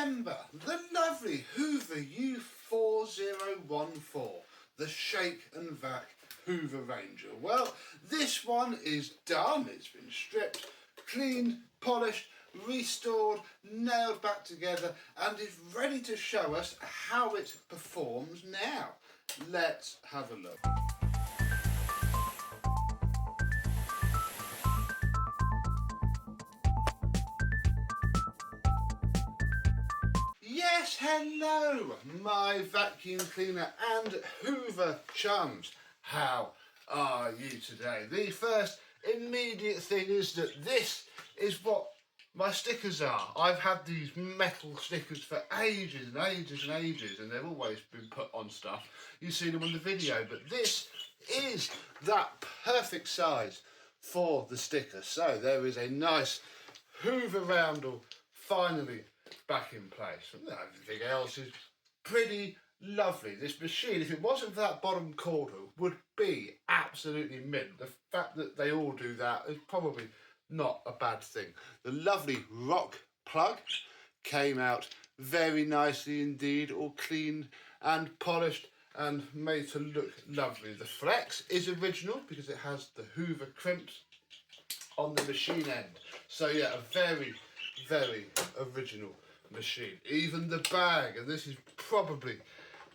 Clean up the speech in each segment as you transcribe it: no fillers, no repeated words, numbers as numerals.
remember the lovely Hoover U4014, the Shake and Vac Hoover Ranger? Well, this one is done. It's been stripped, cleaned, polished, restored, nailed back together, and is ready to show us how it performs now. Let's have a look. Yes, hello, my vacuum cleaner and Hoover chums. How are you today? The first immediate thing is that this is what my stickers are. I've had these metal stickers for ages and ages and ages, and they've always been put on stuff. You've seen them on the video, but this is that perfect size for the sticker. So there is a nice Hoover roundel finally back in place. Everything else is pretty lovely. This machine, if it wasn't for that bottom cord hook, would be absolutely mint. The fact that they all do that is probably not a bad thing. The lovely rock plug came out very nicely indeed, all cleaned and polished and made to look lovely. The flex is original because it has the Hoover crimps on the machine end. So yeah, a very, very original machine. Even the bag, and this is probably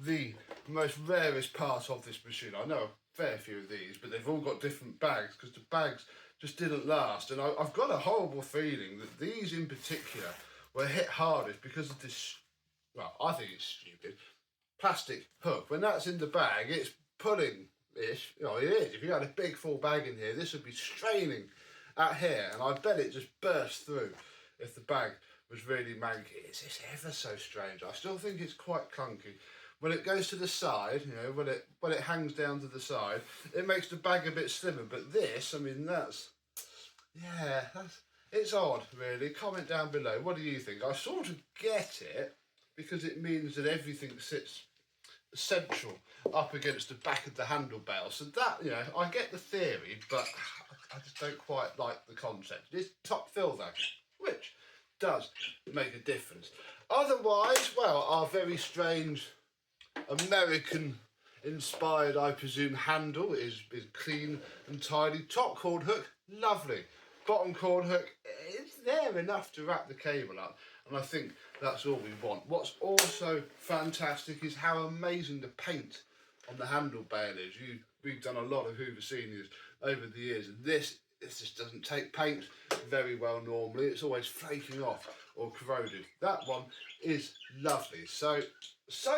the most rarest part of this machine. I know a fair few of these, but they've all got different bags because the bags just didn't last. And I've got a horrible feeling that these in particular were hit hardest because of this, well, I think it's stupid, plastic hook. When that's in the bag, it's pulling-ish. You know, it is. If you had a big full bag in here, this would be straining at here, and I bet it just burst through if the bag was really manky. It's ever so strange. I still think it's quite clunky. When it goes to the side, you know, when it hangs down to the side, it makes the bag a bit slimmer. But this, I mean, it's odd, really. Comment down below. What do you think? I sort of get it because it means that everything sits central up against the back of the handlebar. So that, you know, I get the theory, but I just don't quite like the concept. It is top fill though, which does make a difference. Otherwise, well, our very strange American inspired, I presume, handle is clean and tidy. Top cord hook, lovely. Bottom cord hook, it's there enough to wrap the cable up, and I think that's all we want. What's also fantastic is how amazing the paint on the handlebar is. We've done a lot of Hoover Seniors over the years, and this just doesn't take paint very well normally. It's always flaking off or corroded. That one is lovely. So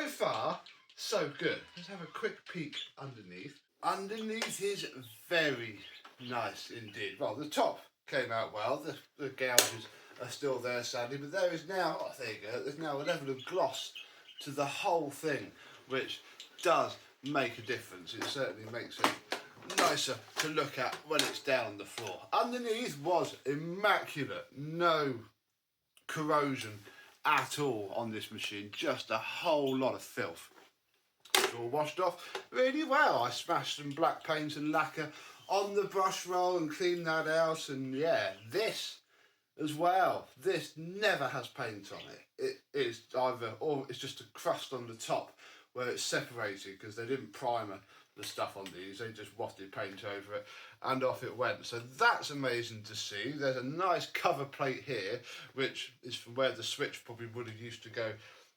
far, so good. Let's have a quick peek underneath. Underneath is very nice indeed. Well, the top came out well. The gouges are still there, sadly, but there is now, oh, there you go, there's now a level of gloss to the whole thing, which does make a difference. It certainly makes it nicer to look at when it's down the floor. Underneath was immaculate, no corrosion at all on this machine, just a whole lot of filth. It's all washed off really well. I smashed some black paint and lacquer on the brush roll and cleaned that out, and yeah, this as well, this never has paint on it. It is either, or it's just a crust on the top where it's separated because they didn't primer the stuff on these, they just wafted paint over it and off it went. So that's amazing to see. There's a nice cover plate here, which is from where the switch probably would have used to go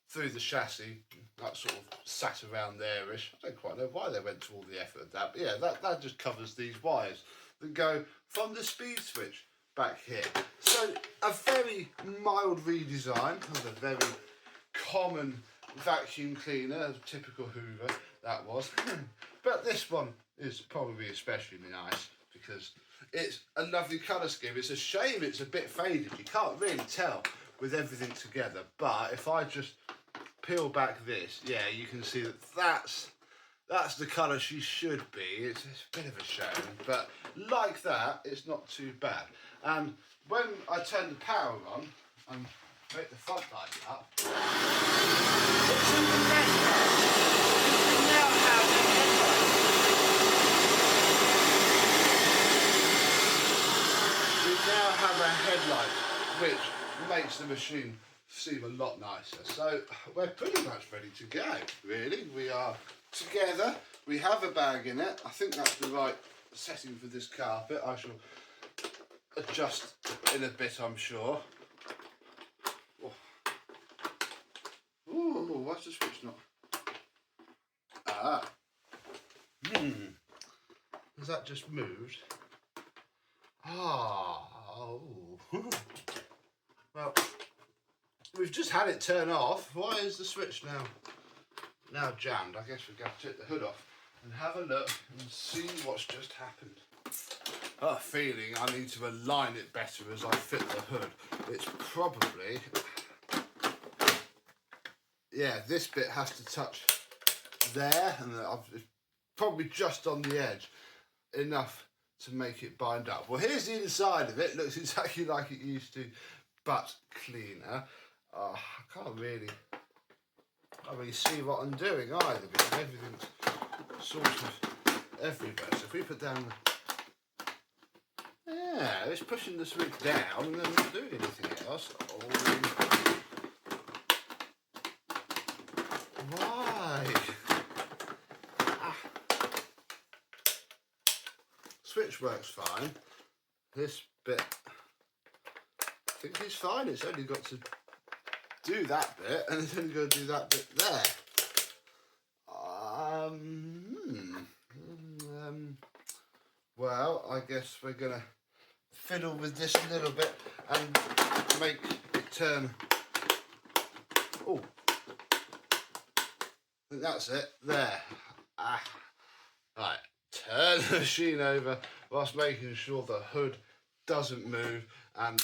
through the chassis. That sort of sat around there-ish. I don't quite know why they went to all the effort of that, but yeah, that just covers these wires that go from the speed switch back here. So a very mild redesign of a very common vacuum cleaner, a typical Hoover that was. But this one is probably especially nice because it's a lovely colour scheme. It's a shame it's a bit faded. You can't really tell with everything together. But if I just peel back this, yeah, you can see that that's the colour she should be. It's a bit of a shame, but like that, it's not too bad. And when I turn the power on and make the front light up, it's even better. You now have a headlight. You now have a headlight, which makes the machine seem a lot nicer. So we're pretty much ready to go, really. We are together. We have a bag in it. I think that's the right setting for this carpet. I shall adjust in a bit, I'm sure. Ooh, what's the switch not? Ah. Has that just moved? Ah. Oh. Well, we've just had it turn off. Why is the switch now jammed? I guess we're going to take the hood off and have a look and see what's just happened. I have a feeling I need to align it better as I fit the hood. It's probably, yeah, this bit has to touch there, and it's probably just on the edge, enough to make it bind up. Well, here's the inside of it. It looks exactly like it used to, but cleaner. I can't really see what I'm doing either, because everything's sort of everywhere. So if we put down yeah, it's pushing the switch down and then not doing anything else. Oh. Why? Switch works fine. This bit, I think it's fine. It's only got to do that bit, and it's only got to do that bit there. Well, I guess we're gonna fiddle with this a little bit and make it turn. Oh, I think that's it. There. Right. Turn the machine over whilst making sure the hood doesn't move, and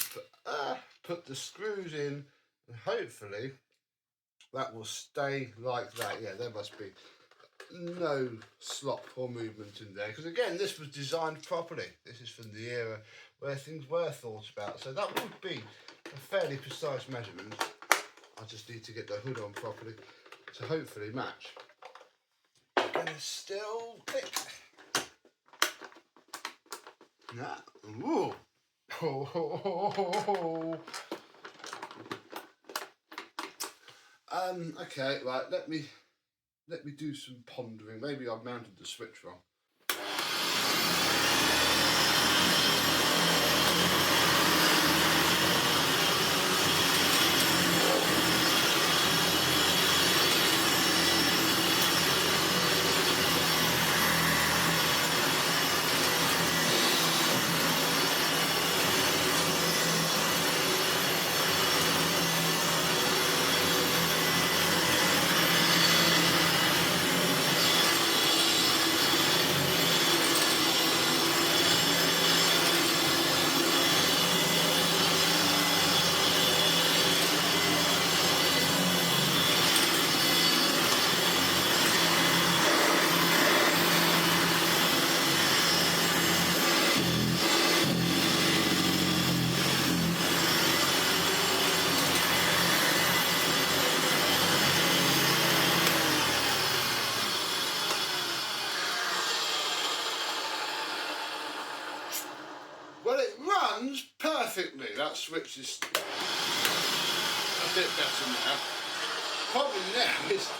put the screws in, and hopefully that will stay like that. Yeah, there must be no slop or movement in there, because again, this was designed properly. This is from the era where things were thought about, so that would be a fairly precise measurement. I just need to get the hood on properly to hopefully match. And it's still click. Nah. Ooh. Okay, right, let me do some pondering. Maybe I've mounted the switch wrong. Perfectly, that switch is a bit better now. Problem now is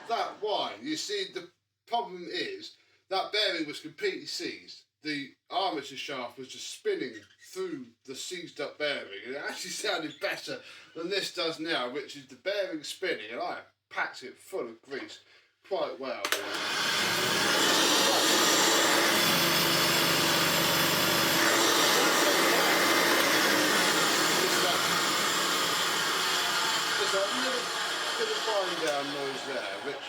that wine. You see, the problem is that bearing was completely seized. The armature shaft was just spinning through the seized up bearing, and it actually sounded better than this does now, which is the bearing spinning, and I packed it full of grease quite well. There's a little bit of wind down noise there, which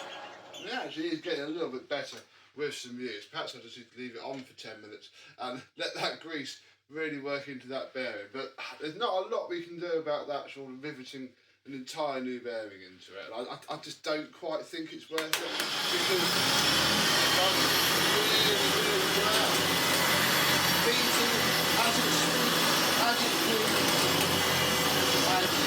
actually is getting a little bit better with some use. Perhaps I just need to leave it on for 10 minutes and let that grease really work into that bearing. But there's not a lot we can do about that, sort of riveting an entire new bearing into it. And I just don't quite think it's worth it, because it's really well. Beating as it sweeps, as it moves, as it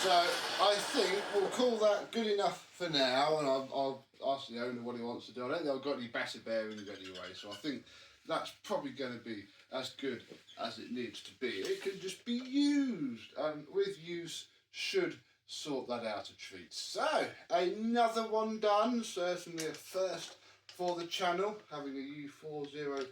So I think we'll call that good enough for now, and I'll ask the owner what he wants to do. I don't think I've got any better bearings anyway, so I think that's probably going to be as good as it needs to be. It can just be used, and with use should sort that out a treat. So, another one done, certainly a first for the channel, having a U4014.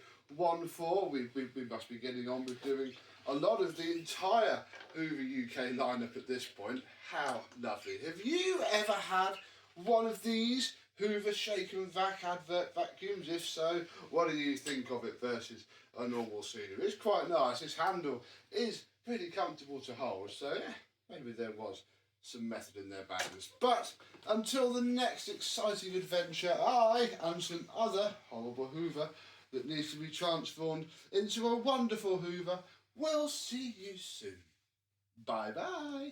We must be getting on with doing a lot of the entire Hoover UK lineup at this point. How lovely. Have you ever had one of these Hoover Shake and Vac advert vacuums? If so, what do you think of it versus a normal Cedar? It's quite nice. This handle is pretty comfortable to hold, so yeah, maybe there was some method in their madness. But until the next exciting adventure, I and some other horrible Hoover that needs to be transformed into a wonderful Hoover, we'll see you soon. Bye bye.